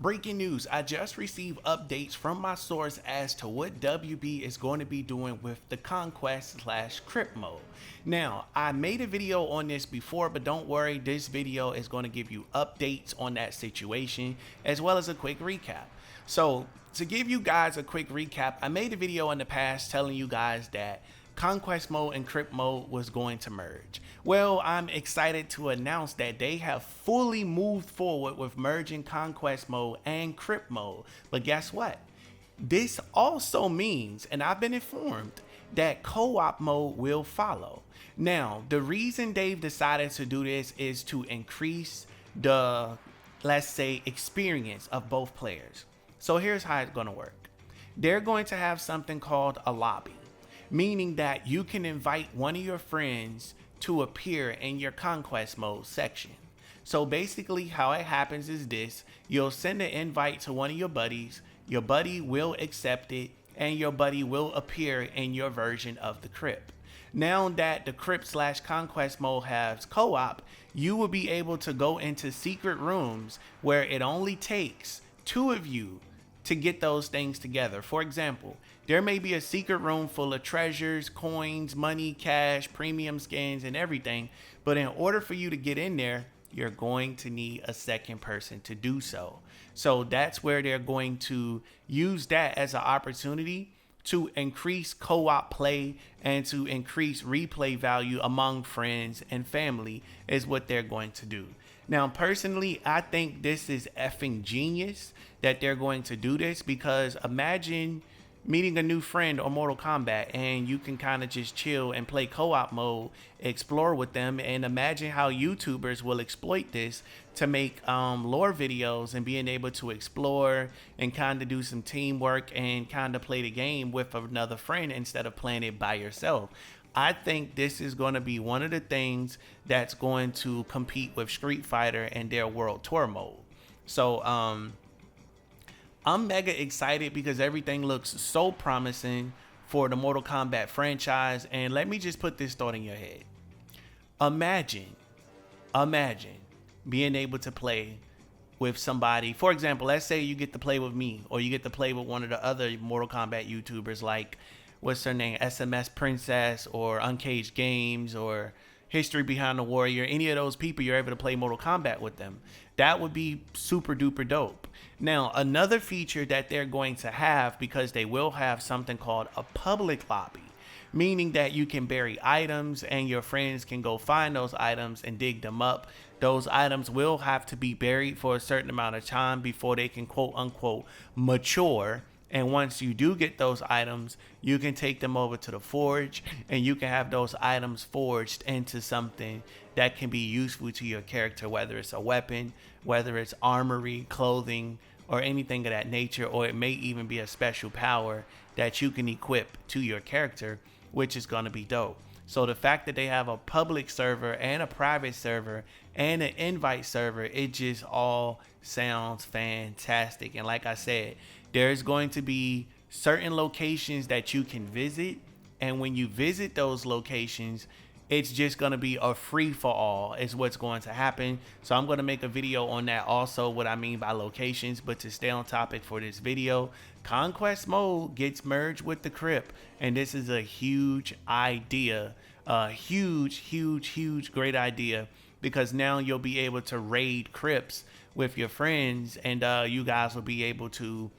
Breaking news, I just received updates from my source as to what WB is going to be doing with the Konquest / Krypt mode. Now, I made a video on this before, but don't worry, this video is going to give you updates on that situation as well as a quick recap. So, to give you guys a quick recap, I made a video in the past telling you guys that Konquest mode and Krypt mode was going to merge. Well, I'm excited to announce that they have fully moved forward with merging Konquest mode and Krypt mode. But guess what? This also means, and I've been informed, that co-op mode will follow. Now, the reason they've decided to do this is to increase the, let's say, experience of both players. So here's how it's going to work. They're going to have something called a lobby, meaning that you can invite one of your friends to appear in your Konquest mode section. So basically how it happens is this: you'll send an invite to one of your buddies, your buddy will accept it, and your buddy will appear in your version of the Krypt. Now that the Krypt / Konquest mode has co-op, you will be able to go into secret rooms where it only takes two of you to get those things together. For example, there may be a secret room full of treasures, coins, money, cash, premium skins, and everything, but in order for you to get in there, you're going to need a second person to do so. So that's where they're going to use that as an opportunity to increase co-op play and to increase replay value among friends and family is what they're going to do. Now, personally, I think this is effing genius that they're going to do this, because imagine meeting a new friend on Mortal Kombat and you can kind of just chill and play co-op mode, explore with them, and imagine how YouTubers will exploit this to make lore videos and being able to explore and kind of do some teamwork and kind of play the game with another friend instead of playing it by yourself. I think this is going to be one of the things that's going to compete with Street Fighter and their World Tour mode. So I'm mega excited because everything looks so promising for the Mortal Kombat franchise. And let me just put this thought in your head. Imagine being able to play with somebody. For example, let's say you get to play with me, or you get to play with one of the other Mortal Kombat YouTubers like, what's her name, SMS Princess or Uncaged Games or History Behind the Warrior. Any of those people, you're able to play Mortal Kombat with them. That would be super duper dope. Now, another feature that they're going to have, because they will have something called a public lobby, meaning that you can bury items and your friends can go find those items and dig them up. Those items will have to be buried for a certain amount of time before they can quote unquote mature. And once you do get those items, you can take them over to the forge and you can have those items forged into something that can be useful to your character, whether it's a weapon, whether it's armory, clothing, or anything of that nature, or it may even be a special power that you can equip to your character, which is going to be dope. So the fact that they have a public server and a private server and an invite server, it just all sounds fantastic. And like I said, there's going to be certain locations that you can visit, and when you visit those locations, it's just going to be a free-for-all is what's going to happen. So I'm going to make a video on that also, what I mean by locations. But to stay on topic for this video, Konquest mode gets merged with the Krypt, and this is a huge idea, a huge great idea, because now you'll be able to raid Krypts with your friends, and you guys will be able to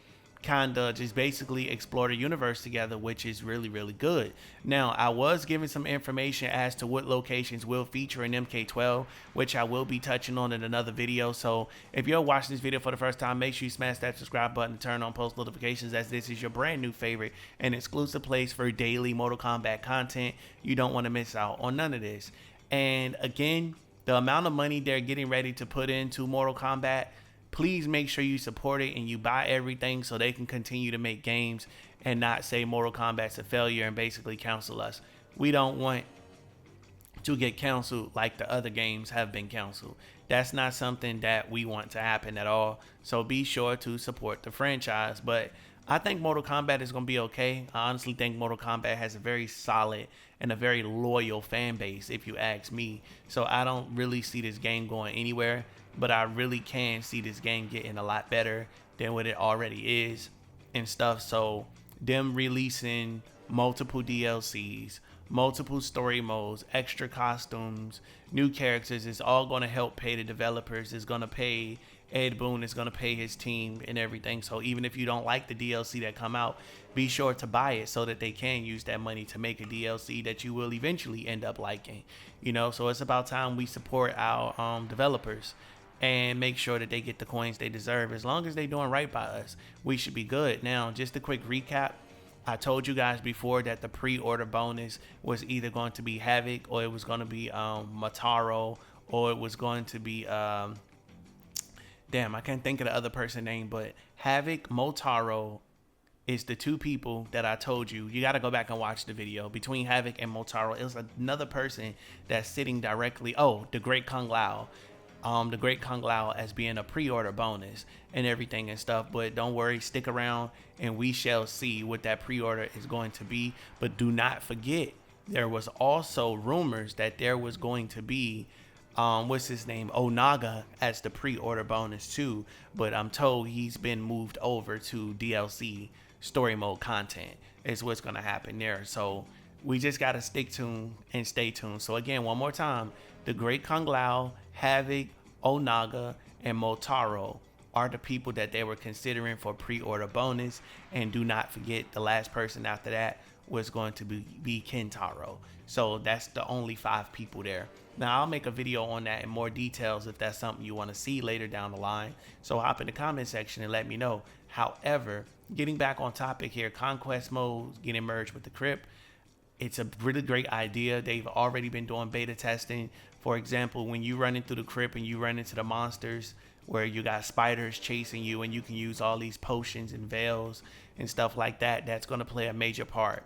kind of just basically explore the universe together, which is really good. Now, I was given some information as to what locations will feature in MK12, which I will be touching on in another video. So if you're watching this video for the first time, make sure you smash that subscribe button and turn on post notifications, as this is your brand new favorite and exclusive place for daily Mortal Kombat content. You don't want to miss out on none of this. And again, the amount of money they're getting ready to put into Mortal Kombat, please make sure you support it and you buy everything so they can continue to make games and not say Mortal Kombat's a failure and basically cancel us. We don't want to get canceled like the other games have been canceled. That's not something that we want to happen at all. So be sure to support the franchise. But I think Mortal Kombat is going to be okay. I honestly think Mortal Kombat has a very solid and a very loyal fan base, if you ask me. So I don't really see this game going anywhere, but I really can see this game getting a lot better than what it already is and stuff. So them releasing multiple DLCs, multiple story modes, extra costumes, new characters is all going to help pay the developers. It's going to pay Ed Boon, is going to pay his team and everything. So even if you don't like the DLC that come out, be sure to buy it so that they can use that money to make a DLC that you will eventually end up liking. You know, so it's about time we support our developers and make sure that they get the coins they deserve. As long as they're doing right by us, we should be good. Now, just a quick recap. I told you guys before that the pre-order bonus was either going to be Havoc, or it was going to be Mataro, or it was going to be damn, I can't think of the other person's name, but Havoc, Motaro is the two people that I told you. You got to go back and watch the video. Between Havoc and Motaro, it was another person that's sitting directly. Oh, the Great Kung Lao. The Great Kung Lao as being a pre-order bonus and everything and stuff. But don't worry, stick around and we shall see what that pre-order is going to be. But do not forget, there was also rumors that there was going to be what's his name, Onaga, as the pre-order bonus too, but I'm told he's been moved over to DLC story mode content is what's going to happen there. So we just got to stick tuned and stay tuned. So again, one more time, the Great Kung Lao, Havoc, Onaga, and Motaro are the people that they were considering for pre-order bonus. And do not forget, the last person after that was going to be Kentaro. So that's the only 5 people there. Now, I'll make a video on that in more details if that's something you want to see later down the line. So hop in the comment section and let me know. However, getting back on topic here, Conquest mode getting merged with the Krypt. It's a really great idea. They've already been doing beta testing. For example, when you run into the Krypt and you run into the monsters where you got spiders chasing you and you can use all these potions and veils and stuff like that, that's going to play a major part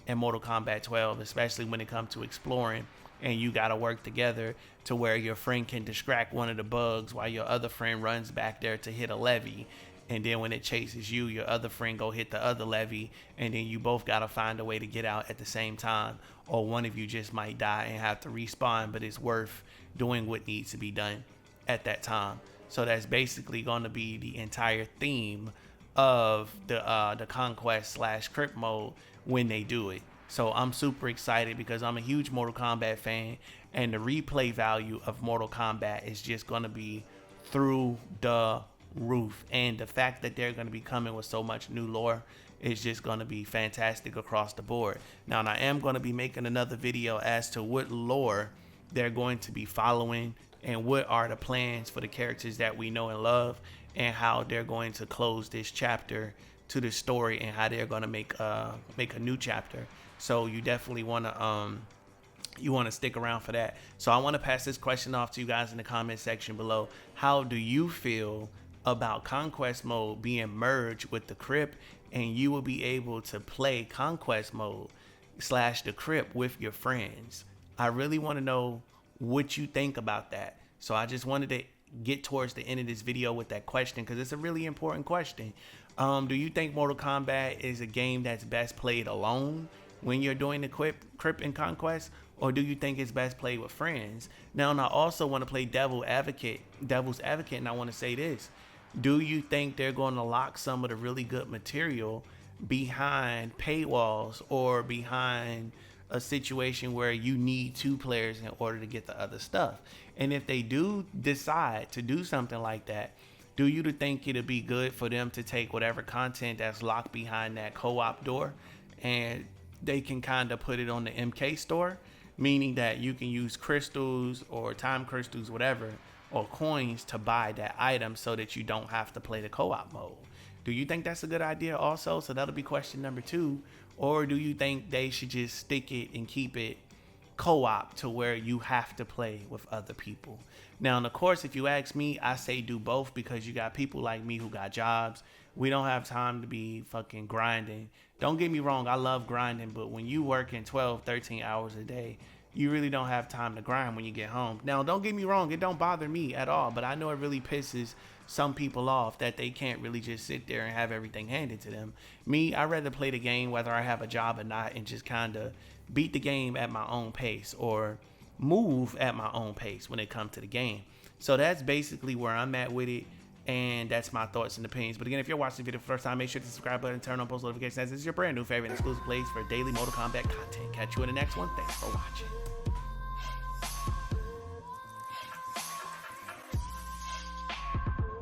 in Mortal Kombat 12, especially when it comes to exploring. And you got to work together to where your friend can distract one of the bugs while your other friend runs back there to hit a levee. And then when it chases you, your other friend go hit the other levee. And then you both got to find a way to get out at the same time. Or one of you just might die and have to respawn, but it's worth doing what needs to be done at that time. So that's basically going to be the entire theme of the Conquest / Krypt mode when they do it. So I'm super excited because I'm a huge Mortal Kombat fan, and the replay value of Mortal Kombat is just going to be through the roof. And the fact that they're going to be coming with so much new lore is just going to be fantastic across the board. Now, and I am going to be making another video as to what lore they're going to be following and what are the plans for the characters that we know and love, and how they're going to close this chapter to the story, and how they're going to make a new chapter. So you definitely want to stick around for that. So I want to pass this question off to you guys in the comment section below. How do you feel about Conquest mode being merged with the Krypt, and you will be able to play Conquest mode / the Krypt with your friends? I really want to know what you think about that. So I just wanted to get towards the end of this video with that question, because it's a really important question. Do you think Mortal Kombat is a game that's best played alone when you're doing the Krypt and Conquest, or do you think it's best played with friends? Now, and I also want to play devil's advocate, and I want to say this. Do you think they're going to lock some of the really good material behind paywalls, or behind a situation where you need 2 players in order to get the other stuff? And if they do decide to do something like that, do you think it'll be good for them to take whatever content that's locked behind that co-op door, and they can kind of put it on the MK store, meaning that you can use crystals or time crystals, whatever, or coins to buy that item so that you don't have to play the co-op mode? Do you think that's a good idea also? So that'll be question number 2. Or do you think they should just stick it and keep it co-op to where you have to play with other people? Now, and of course, if you ask me, I say do both, because you got people like me who got jobs. We don't have time to be fucking grinding. Don't get me wrong, I love grinding, but when you working 12, 13 hours a day, you really don't have time to grind when you get home. Now, don't get me wrong, it don't bother me at all, but I know it really pisses some people off that they can't really just sit there and have everything handed to them. Me, I'd rather play the game whether I have a job or not and just kind of beat the game at my own pace or move at my own pace when it comes to the game. So that's basically where I'm at with it. And that's my thoughts and opinions. But again, if you're watching the video for the first time, make sure to subscribe button, turn on post notifications as this is your brand new favorite exclusive place for daily Mortal Kombat content. Catch you in the next one. Thanks for watching.